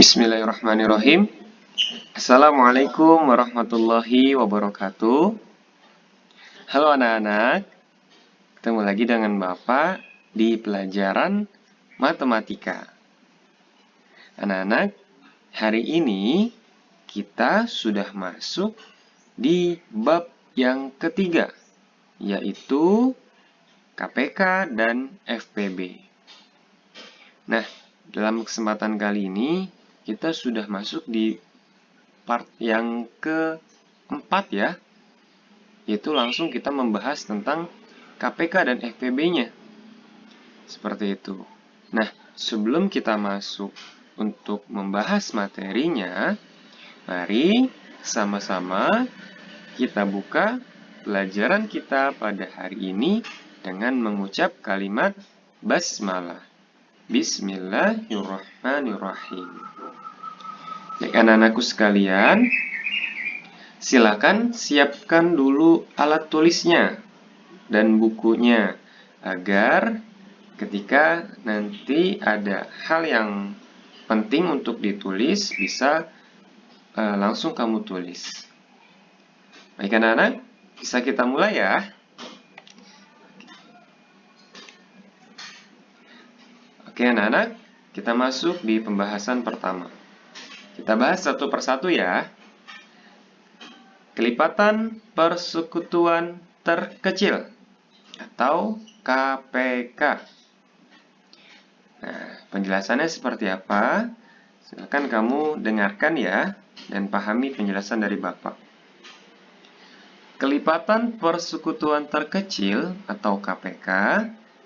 Bismillahirrahmanirrahim. Assalamualaikum warahmatullahi wabarakatuh. Halo anak-anak, ketemu lagi dengan Bapak di pelajaran matematika. Anak-anak, hari ini kita sudah masuk di bab yang ketiga, yaitu KPK dan FPB. Nah, dalam kesempatan kali ini kita sudah masuk di part yang keempat ya, yaitu langsung kita membahas tentang KPK dan FPB-nya. Seperti itu. Nah, sebelum kita masuk untuk membahas materinya, mari sama-sama kita buka pelajaran kita pada hari ini dengan mengucap kalimat basmalah. Bismillahirrahmanirrahim. Baik anak-anakku sekalian, silakan siapkan dulu alat tulisnya dan bukunya agar ketika nanti ada hal yang penting untuk ditulis bisa langsung kamu tulis. Baik anak-anak, bisa kita mulai ya. Oke anak-anak, kita masuk di pembahasan pertama. Kita bahas satu persatu ya. Kelipatan persekutuan terkecil atau KPK. Nah, penjelasannya seperti apa? Silakan kamu dengarkan ya dan pahami penjelasan dari Bapak. Kelipatan persekutuan terkecil atau KPK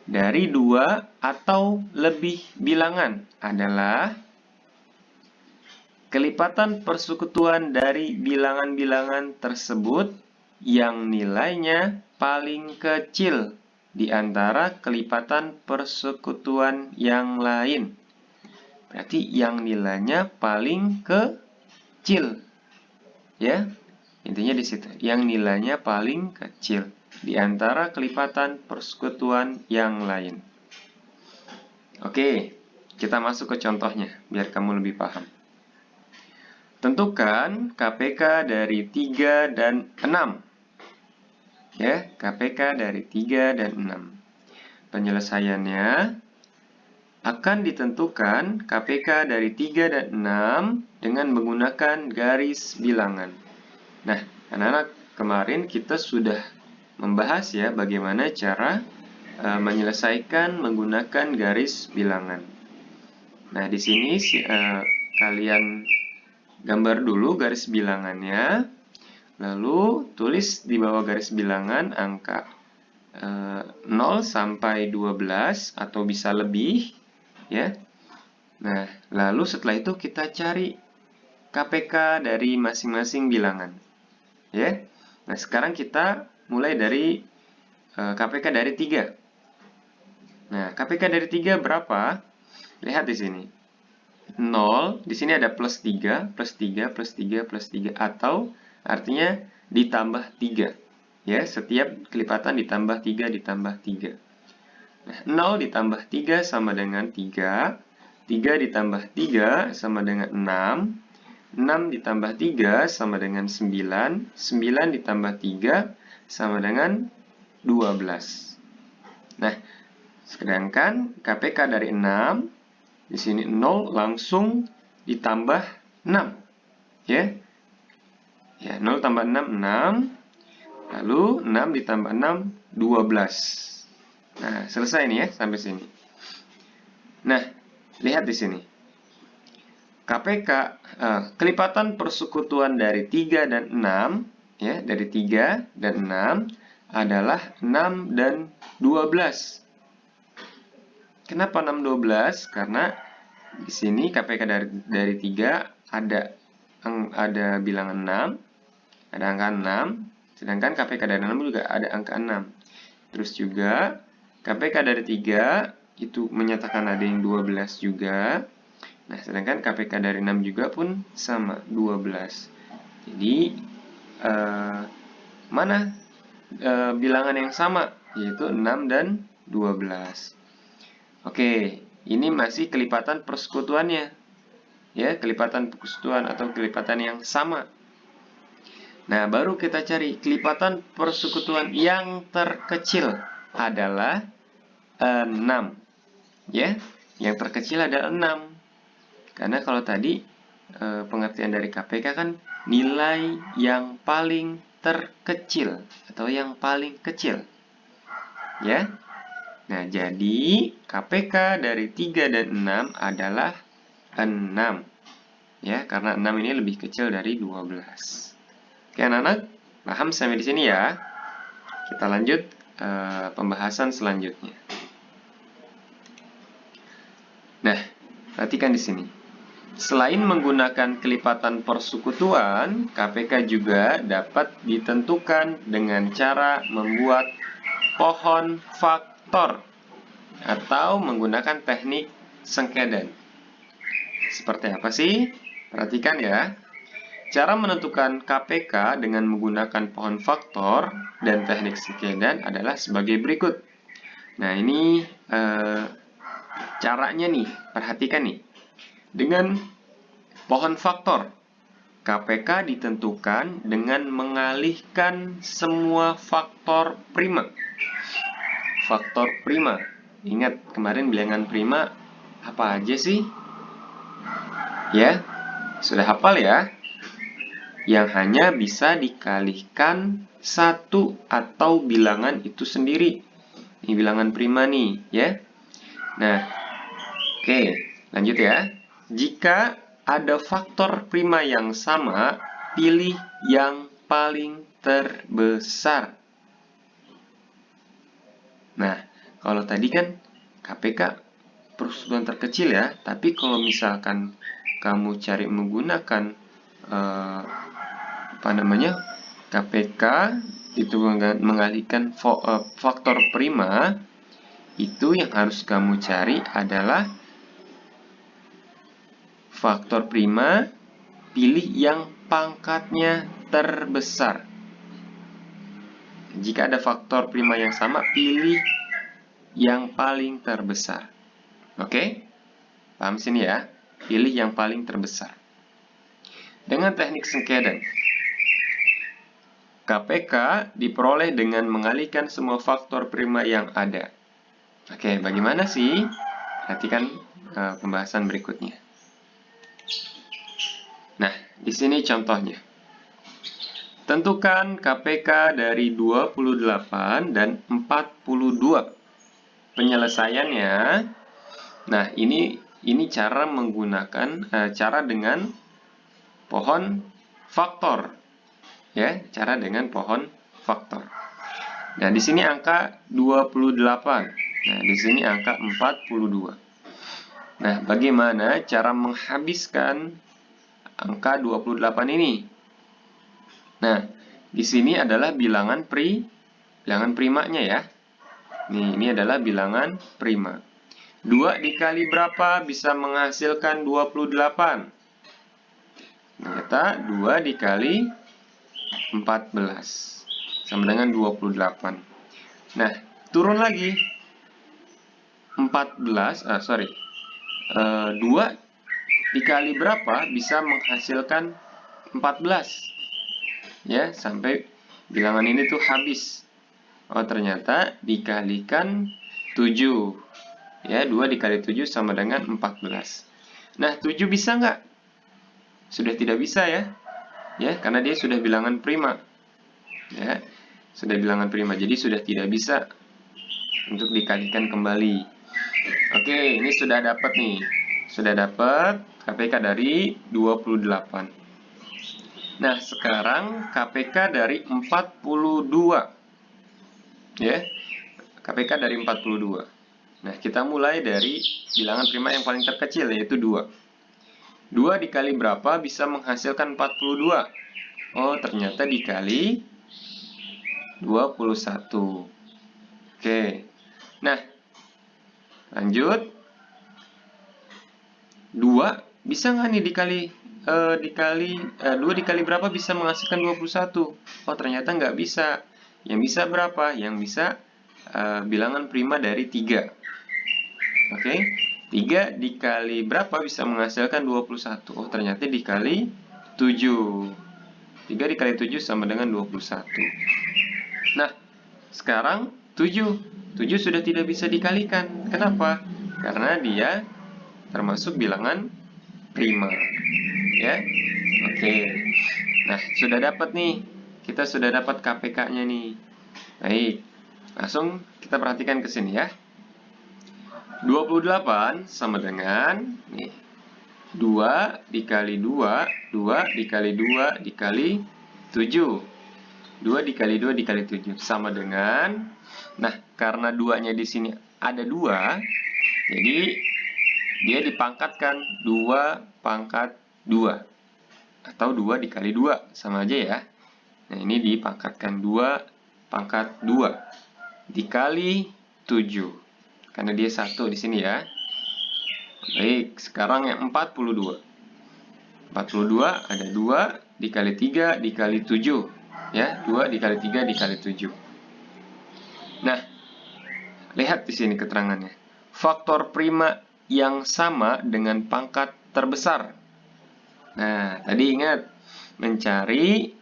dari dua atau lebih bilangan adalah kelipatan persekutuan dari bilangan-bilangan tersebut yang nilainya paling kecil di antara kelipatan persekutuan yang lain. Berarti yang nilainya paling kecil. Ya, intinya di situ. Yang nilainya paling kecil di antara kelipatan persekutuan yang lain. Oke, kita masuk ke contohnya biar kamu lebih paham. Tentukan KPK dari 3 dan 6. Ya, KPK dari 3 dan 6. Penyelesaiannya akan ditentukan KPK dari 3 dan 6 dengan menggunakan garis bilangan. Nah, anak-anak, kemarin kita sudah membahas ya bagaimana cara menyelesaikan menggunakan garis bilangan. Nah, di sini kalian gambar dulu garis bilangannya, lalu tulis di bawah garis bilangan angka 0 sampai 12 atau bisa lebih ya. Nah, lalu setelah itu kita cari KPK dari masing-masing bilangan ya. Nah, sekarang kita mulai dari KPK dari 3. Nah, KPK dari 3 berapa? Lihat di sini. 0, di sini ada plus 3, plus 3, plus 3, plus 3, atau artinya ditambah 3. Ya, setiap kelipatan ditambah 3, ditambah 3. Nah, 0 ditambah 3 sama dengan 3, 3 ditambah 3 sama dengan 6, 6 ditambah 3 sama dengan 9, 9 ditambah 3 sama dengan 12. Nah, sedangkan KPK dari 6, di sini 0 langsung ditambah 6. Ya. Ya, 0 tambah 6, 6. Lalu 6 ditambah 6, 12. Nah, selesai nih ya sampai sini. Nah, lihat di sini. KPK, kelipatan persekutuan dari 3 dan 6, ya, dari 3 dan 6 adalah 6 dan 12. Kenapa 6, 12? Karena di sini KPK dari 3 ada bilangan 6, ada angka 6, sedangkan KPK dari 6 juga ada angka 6. Terus juga KPK dari 3 itu menyatakan ada yang 12 juga. Nah, sedangkan KPK dari 6 juga pun sama, 12. Jadi, bilangan yang sama, yaitu 6 dan 12. Oke, ini masih kelipatan persekutuannya. Ya, kelipatan persekutuan atau kelipatan yang sama. Nah, baru kita cari kelipatan persekutuan yang terkecil adalah 6. Ya, yang terkecil adalah 6. Karena kalau tadi pengertian dari KPK kan nilai yang paling terkecil atau yang paling kecil. Ya. Nah, jadi KPK dari 3 dan 6 adalah 6. Ya, karena 6 ini lebih kecil dari 12. Oke, anak-anak, paham sampai di sini ya? Kita lanjut pembahasan selanjutnya. Nah, perhatikan di sini. Selain menggunakan kelipatan persekutuan, KPK juga dapat ditentukan dengan cara membuat pohon faktor atau menggunakan teknik Sengkedan. Seperti apa sih? Perhatikan ya. Cara menentukan KPK dengan menggunakan pohon faktor dan teknik Sengkedan adalah sebagai berikut. Nah, ini caranya nih, perhatikan nih. Dengan pohon faktor, KPK ditentukan dengan mengalihkan semua faktor prima. Faktor prima. Ingat, kemarin bilangan prima apa aja sih? Ya, sudah hafal ya? Yang hanya bisa dikalikan satu atau bilangan itu sendiri. Ini bilangan prima nih, ya. Nah, oke, lanjut ya. Jika ada faktor prima yang sama, pilih yang paling terbesar. Nah, kalau tadi kan KPK persekutuan terkecil ya, tapi kalau misalkan kamu cari menggunakan KPK itu mengalihkan faktor prima, itu yang harus kamu cari adalah faktor prima, pilih yang pangkatnya terbesar. Jika ada faktor prima yang sama, pilih yang paling terbesar. Oke? Paham sini ya? Pilih yang paling terbesar. Dengan teknik Sengkedan, KPK diperoleh dengan mengalihkan semua faktor prima yang ada. Oke, bagaimana sih? Perhatikan pembahasan berikutnya. Nah, di sini contohnya. Tentukan KPK dari 28 dan 42. Penyelesaiannya, nah ini cara menggunakan cara dengan pohon faktor. Ya, cara dengan pohon faktor. Nah, di sini angka 28. Nah, di sini angka 42. Nah, bagaimana cara menghabiskan angka 28 ini? Nah, di sini adalah bilangan primanya ya. Nih, ini adalah bilangan prima. 2 dikali berapa bisa menghasilkan 28? Ternyata 2 dikali 14 sama dengan 28. Nah, turun lagi. 2 dikali berapa bisa menghasilkan 14? Ya, sampai bilangan ini tuh habis. Oh, ternyata dikalikan 7. Ya, 2 dikali 7 sama dengan 14. Nah, 7 bisa nggak? Sudah tidak bisa ya. Ya, karena dia sudah bilangan prima. Ya, sudah bilangan prima. Jadi sudah tidak bisa untuk dikalikan kembali. Oke, ini sudah dapat nih. Sudah dapat KPK dari 28. Nah, sekarang KPK dari 42. Ya, KPK dari 42. Nah, kita mulai dari bilangan prima yang paling terkecil, yaitu 2. 2 dikali berapa bisa menghasilkan 42? Oh, ternyata dikali 21. Oke. Nah, lanjut. 2 bisa nggak nih dikali 2 dikali berapa bisa menghasilkan 21? Oh, ternyata nggak bisa. Yang bisa berapa? Yang bisa bilangan prima dari 3. Oke, 3 dikali berapa bisa menghasilkan 21? Oh, ternyata dikali 7. 3 dikali 7 sama dengan 21. Nah, sekarang 7. 7 sudah tidak bisa dikalikan. Kenapa? Karena dia termasuk bilangan prima. Ya. Oke. Nah, sudah dapat nih. Kita sudah dapat KPK-nya nih. Baik. Langsung kita perhatikan ke sini ya. 28 sama dengan nih, 2 dikali 2, 2 dikali 2 dikali 7. 2 dikali 2 dikali 7 sama dengan, nah karena 2-nya di sini ada 2, jadi dia dipangkatkan 2 pangkat 2 atau 2 dikali 2 sama aja ya. Nah, ini dipangkatkan 2 pangkat 2 dikali 7. Karena dia 1 di sini ya. Baik, sekarang yang 42. 42 ada 2 dikali 3 dikali 7. Ya, 2 dikali 3 dikali 7. Nah, lihat di sini keterangannya. Faktor prima yang sama dengan pangkat terbesar. Nah, tadi ingat mencari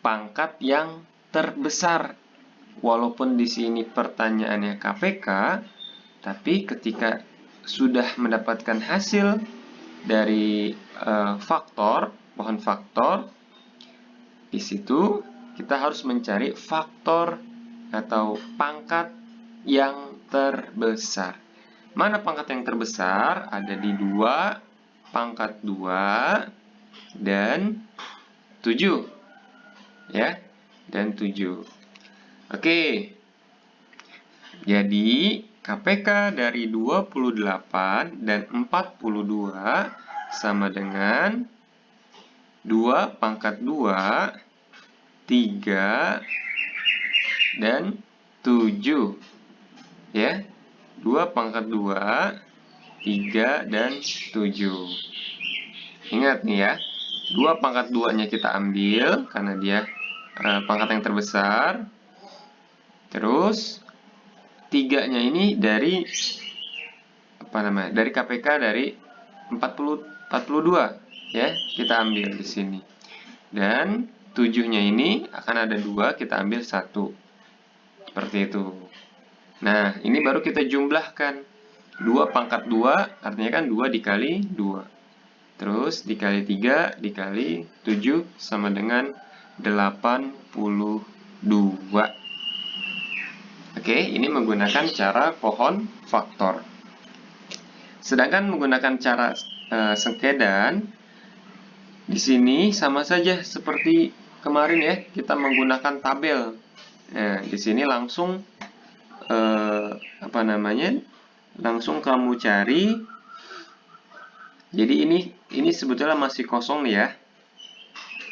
pangkat yang terbesar. Walaupun di sini pertanyaannya KPK, tapi ketika sudah mendapatkan hasil dari faktor, pohon faktor, di situ kita harus mencari faktor atau pangkat yang terbesar. Mana pangkat yang terbesar? Ada di 2, pangkat 2, dan 7. Ya, dan 7. Oke. Jadi, KPK dari 28 dan 42 sama dengan 2 pangkat 2, 3, dan 7. Ya, 2 pangkat 2, 3, dan 7. Ingat nih ya, 2 pangkat 2-nya kita ambil karena dia pangkat yang terbesar. Terus 3-nya ini dari dari KPK dari 42 ya, kita ambil di sini. Dan 7-nya ini akan ada 2, kita ambil 1. Seperti itu. Nah, ini baru kita jumlahkan. 2 pangkat 2 artinya kan 2 dikali 2. Terus dikali 3 dikali 7 sama dengan 82. Oke, ini menggunakan cara pohon faktor. Sedangkan menggunakan cara sengkedan, di sini sama saja seperti kemarin ya, kita menggunakan tabel. Nah, di sini langsung langsung kamu cari. Jadi ini sebetulnya masih kosong nih ya.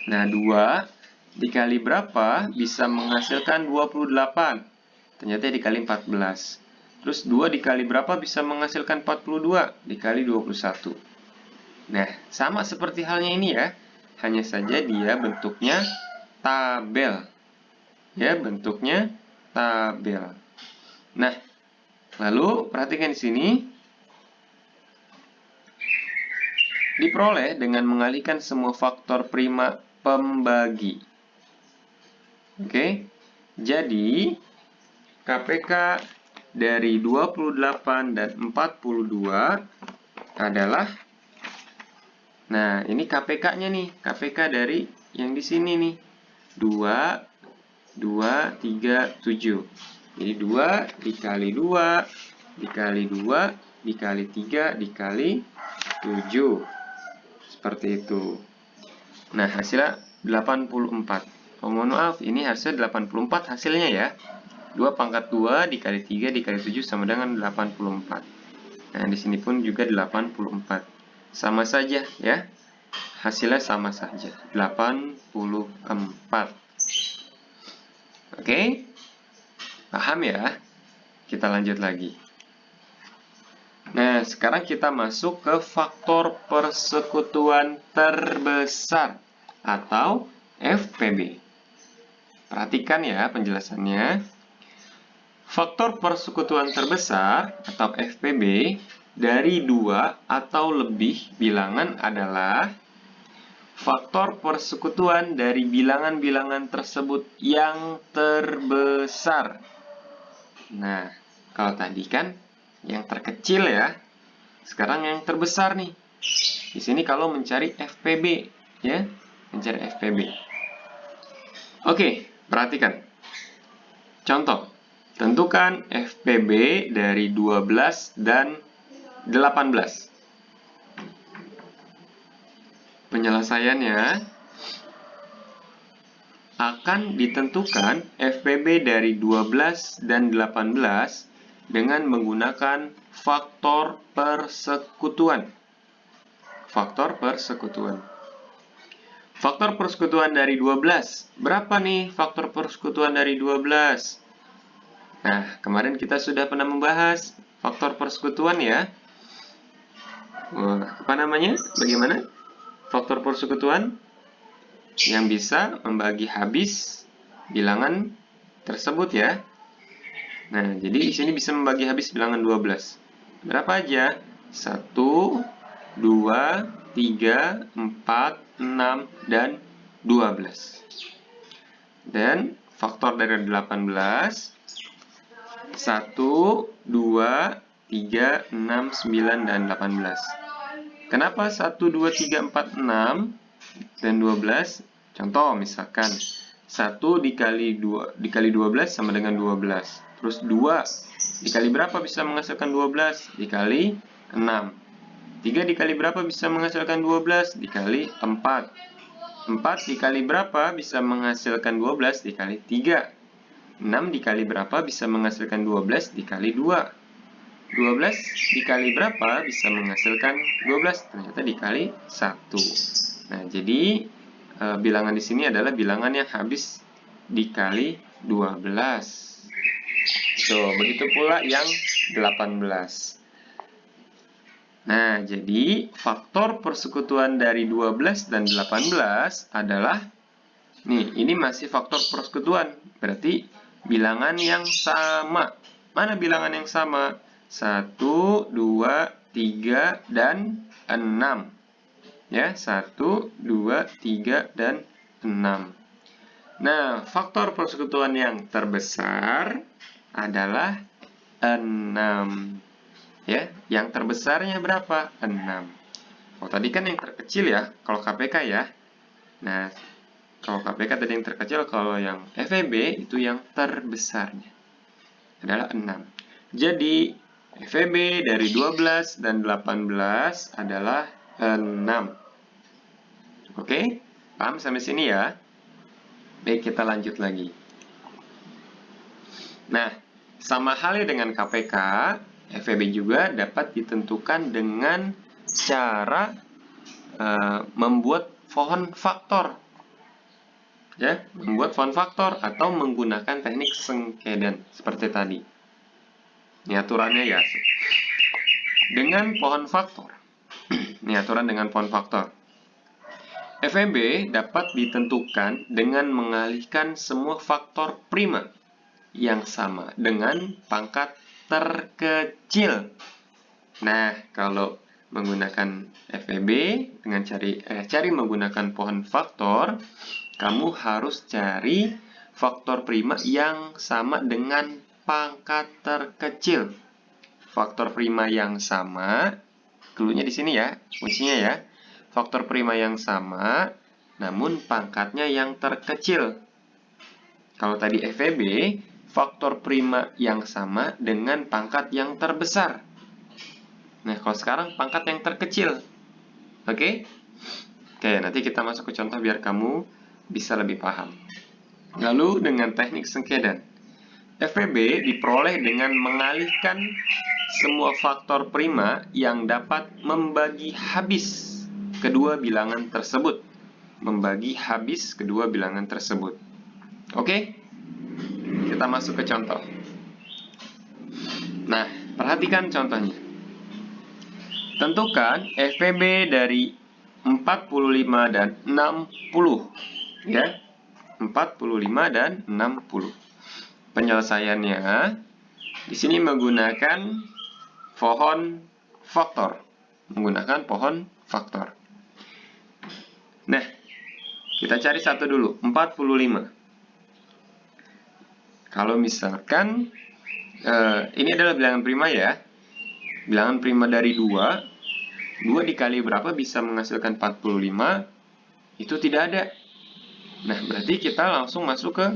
Nah, 2 dikali berapa bisa menghasilkan 28. Ternyata dikali 14. Terus 2 dikali berapa bisa menghasilkan 42? Dikali 21. Nah, sama seperti halnya ini ya. Hanya saja dia bentuknya tabel. Ya, bentuknya tabel. Nah, lalu perhatikan di sini. Diperoleh dengan mengalihkan semua faktor prima pembagi. Oke. Jadi, KPK dari 28 dan 42 adalah, nah ini KPK-nya nih, KPK dari yang di sini nih, 2, 2, 3, 7. Jadi 2 dikali 2, dikali 2, dikali 3, dikali 7. Seperti itu. Nah, hasilnya 84. Oh, mohon maaf, ini hasilnya 84 hasilnya ya. 2 pangkat 2 dikali 3 dikali 7 sama dengan 84. Nah, di sini pun juga 84. Sama saja ya. Hasilnya sama saja, 84. Oke? Paham ya? Kita lanjut lagi. Nah, sekarang kita masuk ke faktor persekutuan terbesar atau FPB. Perhatikan ya penjelasannya. Faktor persekutuan terbesar atau FPB dari 2 atau lebih bilangan adalah faktor persekutuan dari bilangan-bilangan tersebut yang terbesar. Nah, kalau tadi kan yang terkecil ya, sekarang yang terbesar nih. Di sini kalau mencari FPB, ya, mencari FPB. Oke, perhatikan. Contoh, tentukan FPB dari 12 dan 18. Penyelesaiannya akan ditentukan FPB dari 12 dan 18 dengan menggunakan faktor persekutuan. Faktor persekutuan. Faktor persekutuan dari 12. Berapa nih faktor persekutuan dari 12? Nah, kemarin kita sudah pernah membahas faktor persekutuan ya. Apa namanya? Bagaimana? Faktor persekutuan yang bisa membagi habis bilangan tersebut ya. Nah, jadi di sini bisa membagi habis bilangan 12. Berapa aja? 1, 2, 3, 4, 6, dan 12. Dan faktor dari 18, 1, 2, 3, 6, 9, dan 18. Kenapa 1, 2, 3, 4, 6, dan 12? Contoh, misalkan 1 dikali 12 sama dengan 12. Terus 2 dikali berapa bisa menghasilkan 12? Dikali 6. 3 dikali berapa bisa menghasilkan 12? Dikali 4. 4 dikali berapa bisa menghasilkan 12? Dikali 3. 6 dikali berapa bisa menghasilkan 12? Dikali 2. 12 dikali berapa bisa menghasilkan 12? Ternyata dikali 1. Nah, jadi bilangan di sini adalah bilangan yang habis dikali 12. So, begitu pula yang 18. Nah, jadi faktor persekutuan dari 12 dan 18 adalah, nih, ini masih faktor persekutuan. Berarti bilangan yang sama. Mana bilangan yang sama? 1, 2, 3, dan 6. Ya, 1, 2, 3, dan 6. Nah, faktor persekutuan yang terbesar adalah 6. Ya, yang terbesarnya berapa? 6. Oh, tadi kan yang terkecil ya, kalau KPK ya. Nah, kalau KPK tadi yang terkecil, kalau yang FEB itu yang terbesarnya adalah 6. Jadi, FEB dari 12 dan 18 adalah 6. Oke, paham sampai sini ya? Baik, kita lanjut lagi. Nah, sama halnya dengan KPK, FEB juga dapat ditentukan dengan cara membuat pohon faktor. Ya, membuat pohon faktor atau menggunakan teknik Sengkedan seperti tadi. Ini aturannya ya. Dengan pohon faktor. Ini aturan dengan pohon faktor. FEB dapat ditentukan dengan mengalihkan semua faktor prima yang sama dengan pangkat terkecil. Nah, kalau menggunakan FEB dengan cari menggunakan pohon faktor, kamu harus cari faktor prima yang sama dengan pangkat terkecil. Faktor prima yang sama, cluenya di sini ya, kuncinya ya. Faktor prima yang sama, namun pangkatnya yang terkecil. Kalau tadi FEB, faktor prima yang sama dengan pangkat yang terbesar. Nah, kalau sekarang pangkat yang terkecil. Oke? Oke, nanti kita masuk ke contoh biar kamu bisa lebih paham. Lalu dengan teknik Sengkedan. FEB diperoleh dengan mengalihkan semua faktor prima yang dapat membagi habis kedua bilangan tersebut. Membagi habis kedua bilangan tersebut. Oke? Kita masuk ke contoh. Nah, perhatikan contohnya. Tentukan FEB dari 45 dan 60. Ya, 45 dan 60. Penyelesaiannya, Di sini menggunakan pohon faktor. Menggunakan pohon faktor. Nah, kita cari satu dulu, 45. Kalau misalkan ini adalah bilangan prima ya. Bilangan prima dari 2 dikali berapa bisa menghasilkan 45? Itu tidak ada. Nah, berarti kita langsung masuk ke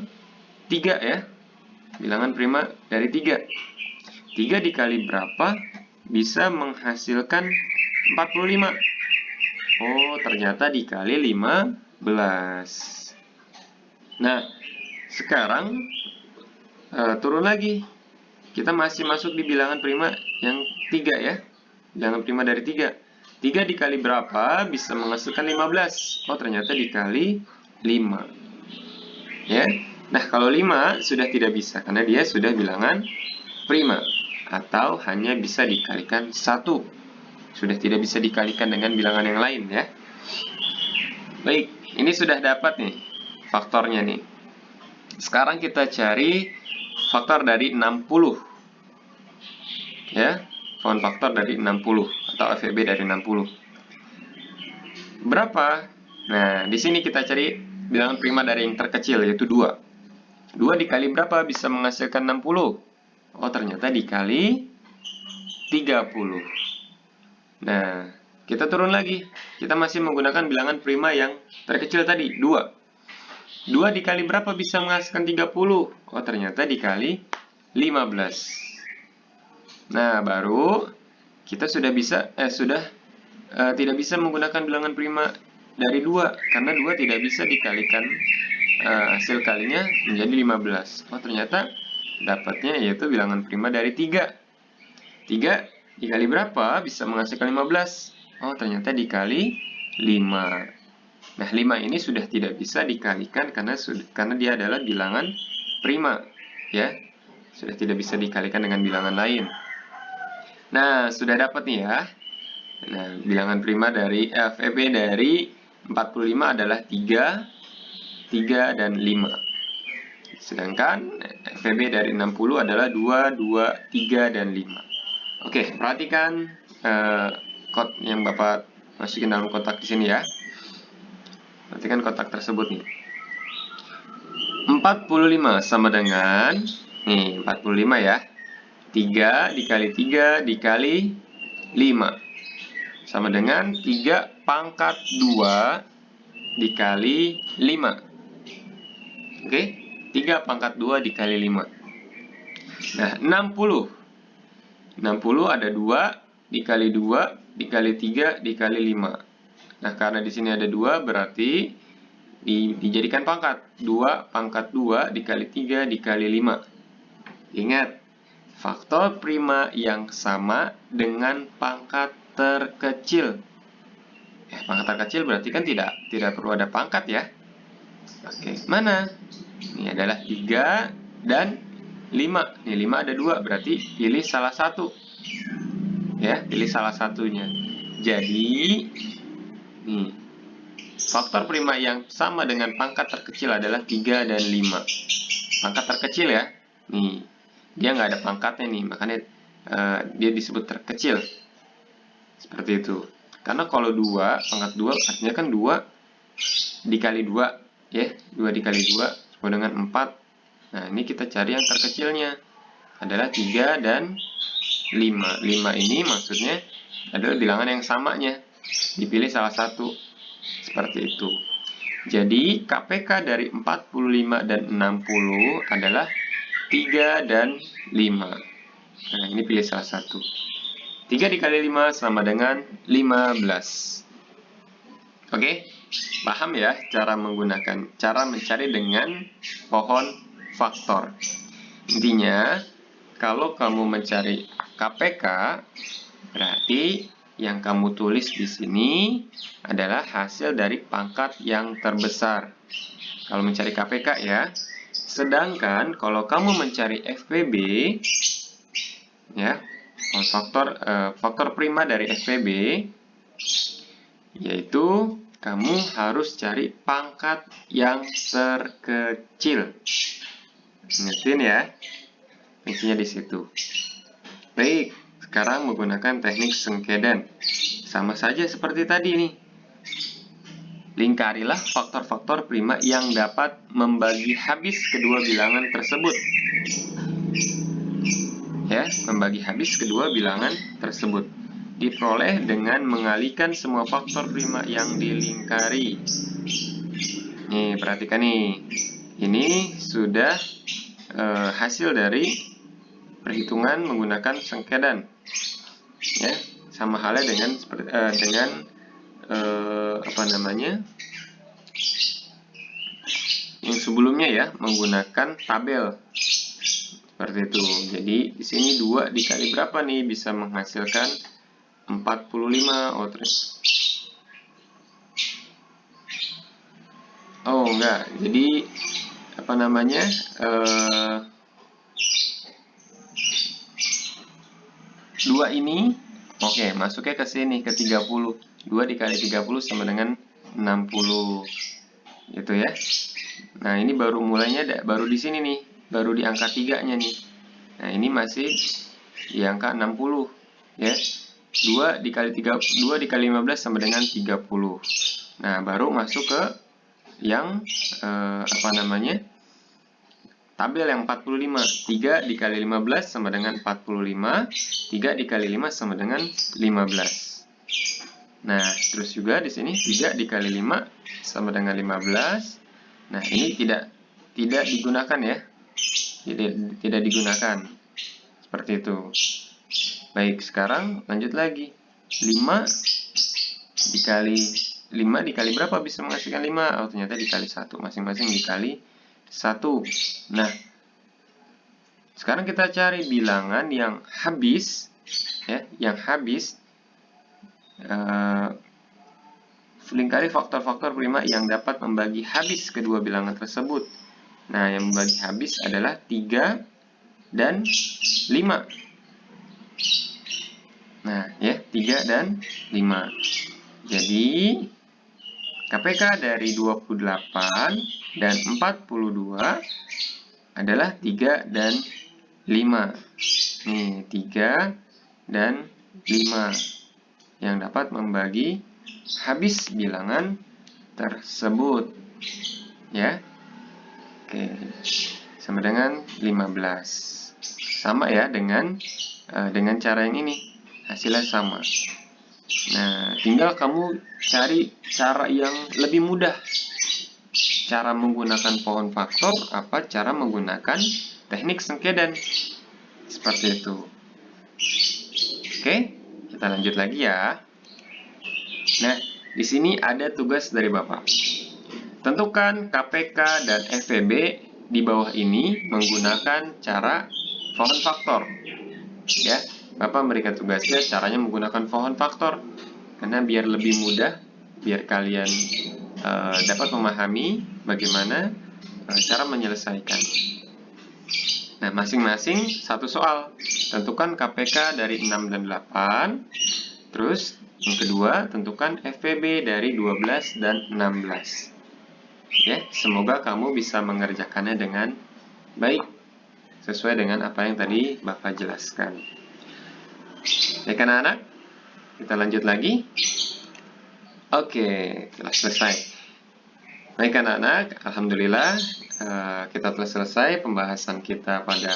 3 ya. Bilangan prima dari 3. 3 dikali berapa bisa menghasilkan 45? Oh, ternyata dikali 15. Nah, sekarang turun lagi. Kita masih masuk di bilangan prima yang 3 ya. Bilangan prima dari 3. 3 dikali berapa bisa menghasilkan 15? Oh, ternyata dikali 5. Ya. Nah, kalau 5 sudah tidak bisa karena dia sudah bilangan prima atau hanya bisa dikalikan 1. Sudah tidak bisa dikalikan dengan bilangan yang lain ya. Baik, ini sudah dapat nih faktornya nih. Sekarang kita cari faktor dari 60. Ya, pohon faktor dari 60 atau FEB dari 60. Berapa? Nah, di sini kita cari bilangan prima dari yang terkecil yaitu 2. 2 dikali berapa bisa menghasilkan 60? Oh, ternyata dikali 30. Nah, kita turun lagi. Kita masih menggunakan bilangan prima yang terkecil tadi, 2. 2 dikali berapa bisa menghasilkan 30? Oh, ternyata dikali 15. Nah, baru kita sudah bisa, tidak bisa menggunakan bilangan prima dari 2. Karena 2 tidak bisa dikalikan hasil kalinya menjadi 15. Oh, ternyata dapatnya yaitu bilangan prima dari 3. 3 dikali berapa bisa menghasilkan 15? Oh, ternyata dikali 5. Nah, 5 ini sudah tidak bisa dikalikan karena dia adalah bilangan prima, ya. Sudah tidak bisa dikalikan dengan bilangan lain. Nah, sudah dapat nih ya. Nah, bilangan prima dari FEB dari 45 adalah 3, 3, dan 5. Sedangkan FEB dari 60 adalah 2, 2, 3, dan 5. Oke, perhatikan kod yang Bapak masukin dalam kotak di sini ya. Perhatikan kotak tersebut nih. 45 sama dengan, nih 45 ya. 3 dikali 3 dikali 5. Sama dengan 3 pangkat 2 dikali 5. Oke, 3 pangkat 2 dikali 5. Nah, 60. 60 ada 2 dikali 2 dikali 3 dikali 5. Nah, karena di sini ada 2 berarti dijadikan pangkat. 2 pangkat 2 dikali 3 dikali 5. Ingat, faktor prima yang sama dengan pangkat terkecil. Pangkat terkecil berarti kan tidak perlu ada pangkat ya. Oke, mana? Ini adalah 3 dan 5. Nih 5 ada 2, berarti pilih salah satu. Ya, pilih salah satunya. Jadi, nih, faktor prima yang sama dengan pangkat terkecil adalah 3 dan 5. Pangkat terkecil ya. Nih, dia nggak ada pangkatnya nih, makanya dia disebut terkecil. Seperti itu. Karena kalau 2, pangkat 2 artinya kan 2 dikali 2. Ya, 2 dikali 2 sama dengan 4. Nah, ini kita cari yang terkecilnya. Adalah 3 dan 5. 5 ini maksudnya adalah bilangan yang samanya. Dipilih salah satu. Seperti itu. Jadi, KPK dari 45 dan 60 adalah 3 dan 5. Nah, ini pilih salah satu. 3 dikali 5 sama dengan 15. Oke? Paham ya cara mencari dengan pohon faktor. Intinya, kalau kamu mencari KPK, berarti yang kamu tulis di sini adalah hasil dari pangkat yang terbesar. Kalau mencari KPK ya. Sedangkan kalau kamu mencari FPB, ya, faktor prima dari FPB, yaitu kamu harus cari pangkat yang terkecil. Ingetin ya. kuncinya di situ. Baik, sekarang menggunakan teknik Sengkedan. Sama saja seperti tadi nih. Lingkarilah faktor-faktor prima yang dapat membagi habis kedua bilangan tersebut. Ya, membagi habis kedua bilangan tersebut diperoleh dengan mengalihkan semua faktor prima yang dilingkari. Nih, perhatikan nih. Ini sudah hasil dari perhitungan menggunakan Sengkedan. Ya, sama halnya dengan yang sebelumnya ya, menggunakan tabel. Seperti itu. Jadi di sini 2 dikali berapa nih bisa menghasilkan 45. Oh enggak. Jadi 2 ini oke, masuknya ke sini ke 30. 2 dikali 30 sama dengan 60. Gitu ya. Nah, ini baru mulainya baru di sini nih, baru di angka 3-nya nih. Nah, ini masih di angka 60 ya. 2 dikali 15 sama dengan 30. Nah, baru masuk ke yang tabel yang 45. 3 dikali 15 sama dengan 45. 3 dikali 5 sama dengan 15. Nah, terus juga di sini 3 dikali 5 sama dengan 15. Nah, ini tidak digunakan ya. Tidak digunakan. Seperti itu. Baik, sekarang lanjut lagi. 5 dikali berapa bisa menghasilkan 5? Oh, ternyata dikali 1. Masing-masing dikali 1. Nah, sekarang kita cari bilangan yang habis ya, yang habis lingkari faktor-faktor prima yang dapat membagi habis kedua bilangan tersebut. Nah, yang membagi habis adalah 3 dan 5. Nah, ya, 3 dan 5. Jadi, KPK dari 28 dan 42 adalah 3 dan 5. Nih, 3 dan 5 yang dapat membagi habis bilangan tersebut. Ya. Oke. Sama dengan 15. Sama ya dengan cara yang ini. Hasilnya sama. Nah, tinggal kamu cari cara yang lebih mudah. Cara menggunakan pohon faktor apa cara menggunakan teknik Sengkedan. Seperti itu. Oke, kita lanjut lagi ya. Nah, di sini ada tugas dari Bapak. Tentukan KPK dan FVB di bawah ini menggunakan cara pohon faktor. Ya, Bapak memberikan tugasnya caranya menggunakan pohon faktor. Karena biar lebih mudah, biar kalian dapat memahami bagaimana cara menyelesaikan. Nah, masing-masing satu soal. Tentukan KPK dari 6 dan 8. Terus, yang kedua, tentukan FVB dari 12 dan 16. Ya, semoga kamu bisa mengerjakannya dengan baik. Sesuai dengan apa yang tadi Bapak jelaskan. Baik anak-anak, kita lanjut lagi. Oke, telah selesai. Baik anak-anak, alhamdulillah kita telah selesai pembahasan kita pada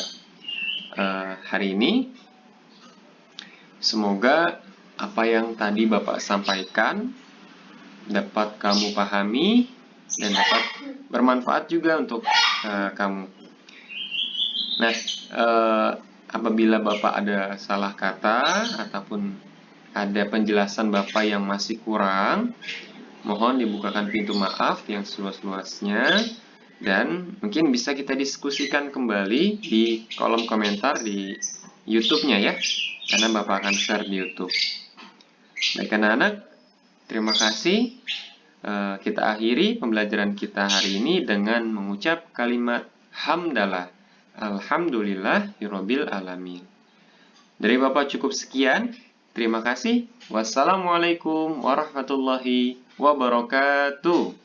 hari ini. Semoga apa yang tadi Bapak sampaikan dapat kamu pahami dan dapat bermanfaat juga untuk kamu. Nah, apabila Bapak ada salah kata ataupun ada penjelasan Bapak yang masih kurang, mohon dibukakan pintu maaf yang seluas-luasnya dan mungkin bisa kita diskusikan kembali di kolom komentar di YouTube-nya ya, karena Bapak akan share di YouTube. Baik anak-anak, terima kasih. Kita akhiri pembelajaran kita hari ini dengan mengucap kalimat hamdalah. Alhamdulillahirabbil alamin. Dari Bapak cukup sekian. Terima kasih. Wassalamualaikum warahmatullahi wabarakatuh.